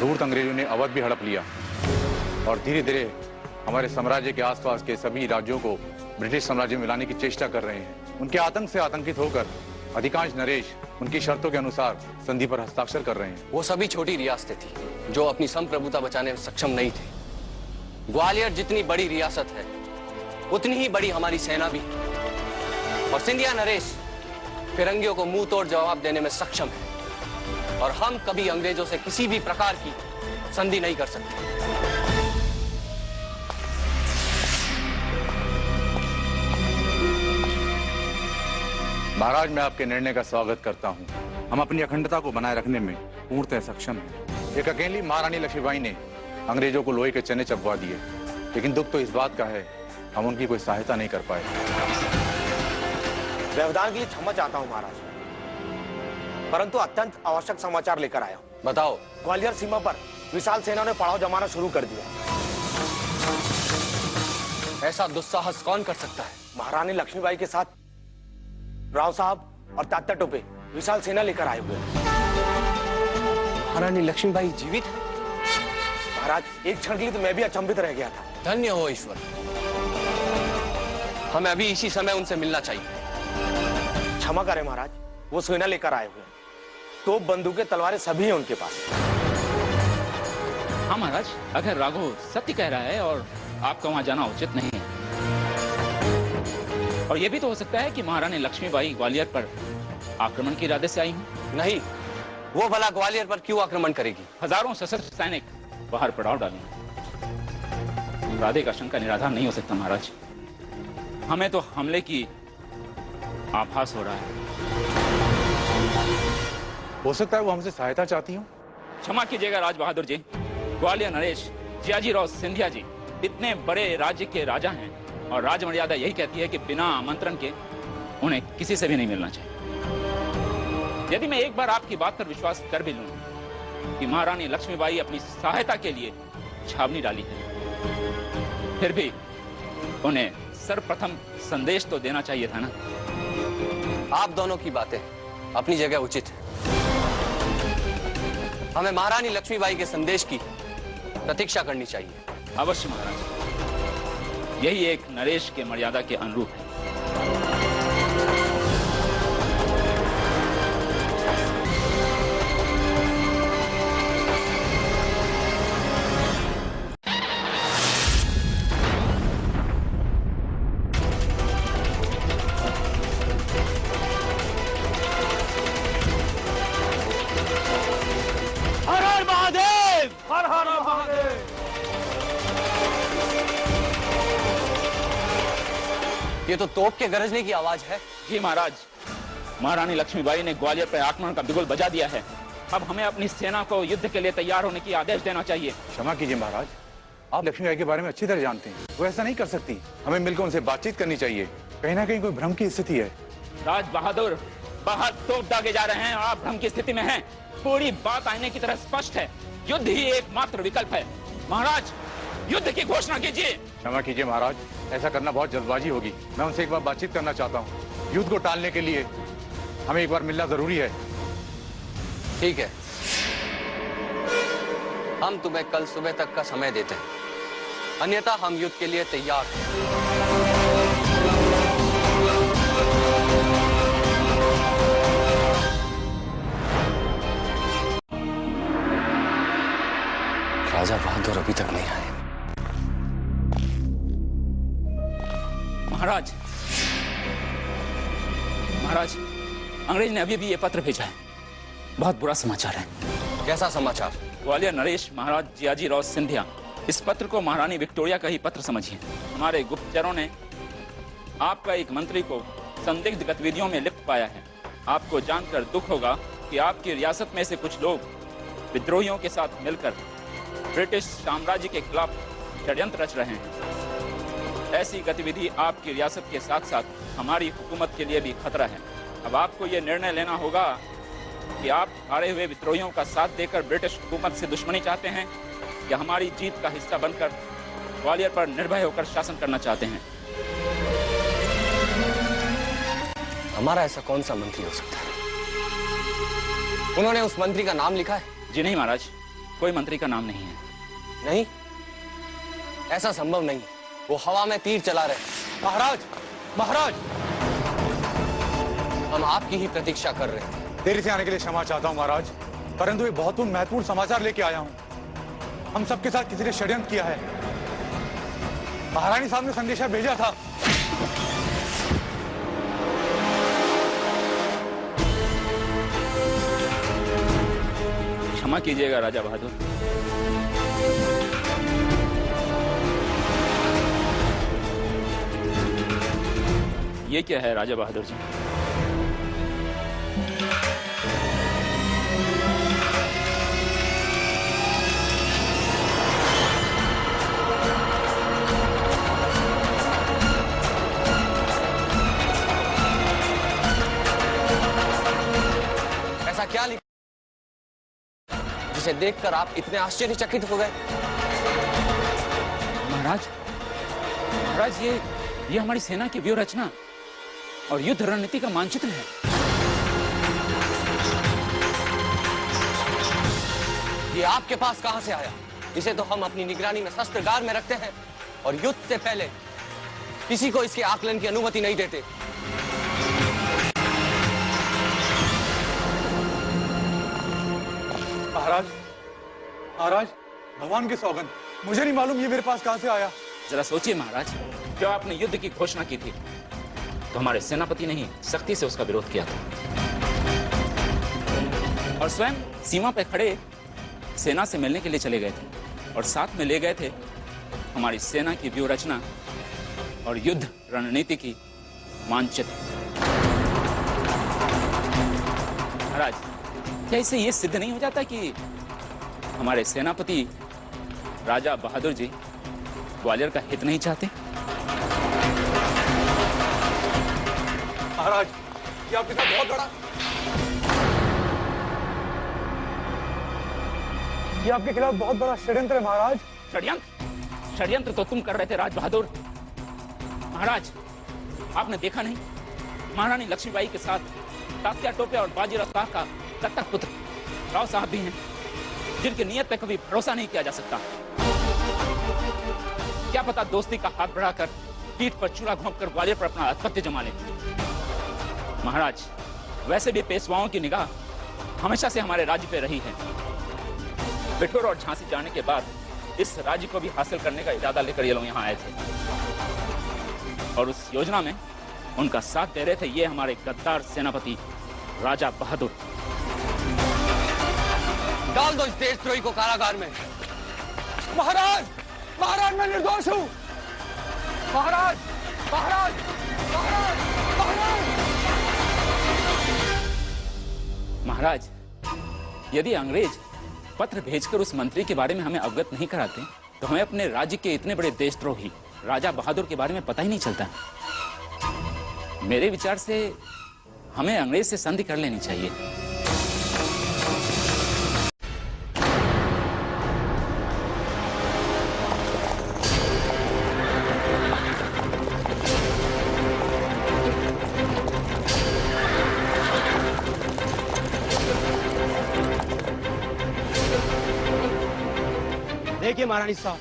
धूर्त अंग्रेजों ने अवध भी हड़प लिया और धीरे धीरे हमारे साम्राज्य के आसपास के सभी राज्यों को ब्रिटिश साम्राज्य में मिलाने की चेष्टा कर रहे हैं। उनके आतंक से आतंकित होकर अधिकांश नरेश उनकी शर्तों के अनुसार संधि पर हस्ताक्षर कर रहे हैं। वो सभी छोटी रियासतें थी जो अपनी संप्रभुता बचाने में सक्षम नहीं थे। ग्वालियर जितनी बड़ी रियासत है उतनी ही बड़ी हमारी सेना भी है और सिंधिया नरेश फिरंगियों को मुंह तोड़ जवाब देने में सक्षम है और हम कभी अंग्रेजों से किसी भी प्रकार की संधि नहीं कर सकते। महाराज, मैं आपके निर्णय का स्वागत करता हूं। हम अपनी अखंडता को बनाए रखने में पूर्णतः सक्षम हैं। एक अकेली महारानी लक्ष्मीबाई ने अंग्रेजों को लोहे के चने चबवा दिए, लेकिन दुख तो इस बात का है हम उनकी कोई सहायता नहीं कर पाए। व्यवधान के लिए क्षमा चाहता हूं महाराज, परंतु अत्यंत आवश्यक समाचार लेकर आया हूं। बताओ। ग्वालियर सीमा पर विशाल सेना ने पड़ाव जमाना शुरू कर दिया। ऐसा दुस्साहस कौन कर सकता है? महारानी लक्ष्मीबाई के साथ राव साहब और तात्या टोपे विशाल सेना लेकर आए हुए हैं। महारानी लक्ष्मीबाई जीवित है? महाराज, एक क्षण के लिए तो मैं भी अचंभित रह गया था। धन्य हो ईश्वर, हमें अभी इसी समय उनसे मिलना चाहिए। क्षमा करें महाराज, वो सेना लेकर आए हुए हैं। तोप, बंदूकें, तलवारें सभी हैं उनके पास। हाँ महाराज, अगर राघव सत्य कह रहा है और आपका वहां जाना उचित नहीं है, और यह भी तो हो सकता है कि महारानी लक्ष्मीबाई ग्वालियर पर आक्रमण के इरादे से आई हूं। नहीं, वो भला ग्वालियर पर क्यों आक्रमण करेगी? हजारों सशस्त्र सैनिक बाहर पड़ाव डालेंगे। राधे का शंका निराधार नहीं हो सकता महाराज। हमें तो हमले की आभास हो रहा है। हो सकता है वो हमसे सहायता चाहती हूँ। क्षमा कीजिएगा राज बहादुर जी, ग्वालियर नरेश जियाजीराव सिंधिया जी इतने बड़े राज्य के राजा हैं और राज मर्यादा यही कहती है कि बिना आमंत्रण के उन्हें किसी से भी नहीं मिलना चाहिए। यदि मैं एक बार आपकी बात पर विश्वास कर भी लूं कि महारानी लक्ष्मीबाई अपनी सहायता के लिए छावनी डाली है, फिर भी उन्हें सर्वप्रथम संदेश तो देना चाहिए था ना। आप दोनों की बातें अपनी जगह उचित है। हमें महारानी लक्ष्मीबाई के संदेश की प्रतीक्षा करनी चाहिए। अवश्य महाराज, यही एक नरेश के मर्यादा के अनुरूप है। हर हर महादेव, हर हर महादेव। ये तो तोप के गरजने की आवाज है। जी महाराज, महारानी लक्ष्मीबाई ने ग्वालियर पर आक्रमण का बिगुल बजा दिया है। अब हमें अपनी सेना को युद्ध के लिए तैयार होने की आदेश देना चाहिए। क्षमा कीजिए महाराज, आप लक्ष्मीबाई के बारे में अच्छी तरह जानते हैं। वो ऐसा नहीं कर सकती। हमें मिलकर उनसे बातचीत करनी चाहिए। कहीं ना कहीं कोई भ्रम की स्थिति है। राज बहादुर, बाहर तोप दागे जा रहे हैं और आप भ्रम की स्थिति में हैं। पूरी बात आईने की तरह स्पष्ट है। युद्ध ही एकमात्र विकल्प है। महाराज, युद्ध की घोषणा कीजिए। क्षमा कीजिए महाराज, ऐसा करना बहुत जल्दबाजी होगी। मैं उनसे एक बार बातचीत करना चाहता हूँ। युद्ध को टालने के लिए हमें एक बार मिलना जरूरी है। ठीक है, हम तुम्हें कल सुबह तक का समय देते हैं, अन्यथा हम युद्ध के लिए तैयार हैं। राजा बहादुर अभी तक नहीं आए। महाराज, महाराज, अंग्रेज ने अभी भी ये पत्र भेजा है। बहुत बुरा समाचार है। कैसा समाचार? ग्वालियर नरेश महाराज जियाजीराव सिंधिया, इस पत्र को महारानी विक्टोरिया का ही पत्र समझिए। हमारे गुप्तचरों ने आपका एक मंत्री को संदिग्ध गतिविधियों में लिप्त पाया है। आपको जानकर दुख होगा कि आपकी रियासत में से कुछ लोग विद्रोहियों के साथ मिलकर ब्रिटिश साम्राज्य के खिलाफ षड्यंत्र रच रहे हैं। ऐसी गतिविधि आपकी रियासत के साथ साथ हमारी हुकूमत के लिए भी खतरा है। अब आपको यह निर्णय लेना होगा कि आप हारे हुए विद्रोहियों का साथ देकर ब्रिटिश हुकूमत से दुश्मनी चाहते हैं या हमारी जीत का हिस्सा बनकर ग्वालियर पर निर्भय होकर शासन करना चाहते हैं। हमारा ऐसा कौन सा मंत्री हो सकता है? उन्होंने उस मंत्री का नाम लिखा है? जी नहीं महाराज, कोई मंत्री का नाम नहीं है। नहीं, ऐसा संभव नहीं। वो हवा में तीर चला रहे। महाराज, महाराज, हम आपकी ही प्रतीक्षा कर रहे हैं। देरी से आने के लिए क्षमा चाहता हूं महाराज, परंतु एक बहुत महत्वपूर्ण समाचार लेके आया हूं। हम सबके साथ किसी ने षड्यंत्र किया है। महारानी साहब ने संदेशा भेजा था। क्षमा कीजिएगा राजा बहादुर। ये क्या है राजा बहादुर जी? ऐसा क्या लिखा जिसे देखकर आप इतने आश्चर्यचकित हो गए? महाराज, महाराज, ये हमारी सेना की व्यूह रचना और युद्ध रणनीति का मानचित्र है। ये आपके पास कहां से आया? इसे तो हम अपनी निगरानी में शस्त्रागार में रखते हैं और युद्ध से पहले किसी को इसके आकलन की अनुमति नहीं देते। महाराज, महाराज, भगवान की सौगंध, मुझे नहीं मालूम ये मेरे पास कहां से आया। जरा सोचिए महाराज, जब आपने युद्ध की घोषणा की थी तो हमारे सेनापति ने ही सख्ती से उसका विरोध किया था और स्वयं सीमा पर खड़े सेना से मिलने के लिए चले गए थे और साथ में ले गए थे हमारी सेना की व्यूह रचना और युद्ध रणनीति की मानचित्र। महाराज, क्या इससे यह सिद्ध नहीं हो जाता कि हमारे सेनापति राजा बहादुर जी ग्वालियर का हित नहीं चाहते? महाराज, ये आपके साथ बहुत बड़ा, ये आपके खिलाफ बहुत बड़ा षड्यंत्र है महाराज। षड्यंत्र? षड्यंत्र तो तुम कर रहे थे राज बहादुर। महाराज, आपने देखा नहीं महारानी लक्ष्मीबाई के साथ तात्या टोपे और बाजीराव शाह का दत्तक पुत्र राव साहब भी हैं, जिनकी नीयत पे कभी भरोसा नहीं किया जा सकता। क्या पता दोस्ती का हाथ बढ़ाकर पीठ पर चूड़ा घोंपकर ग्वालियर पर अपना आधिपत्य जमा ले। महाराज, वैसे भी पेशवाओं की निगाह हमेशा से हमारे राज्य पे रही है। बिठूर और झांसी जाने के बाद इस राज्य को भी हासिल करने का इरादा लेकर ये लोग यहाँ आए थे और उस योजना में उनका साथ दे रहे थे ये हमारे गद्दार सेनापति राजा बहादुर। डाल दो इस देशद्रोही को कारागार में। महाराज, महाराज, मैं निर्दोष हूं। महाराज, महाराज, महाराज, महाराज। महाराज, यदि अंग्रेज पत्र भेजकर उस मंत्री के बारे में हमें अवगत नहीं कराते तो हमें अपने राज्य के इतने बड़े देशद्रोही राजा बहादुर के बारे में पता ही नहीं चलता। मेरे विचार से हमें अंग्रेज से संधि कर लेनी चाहिए। देखिए महारानी साहब,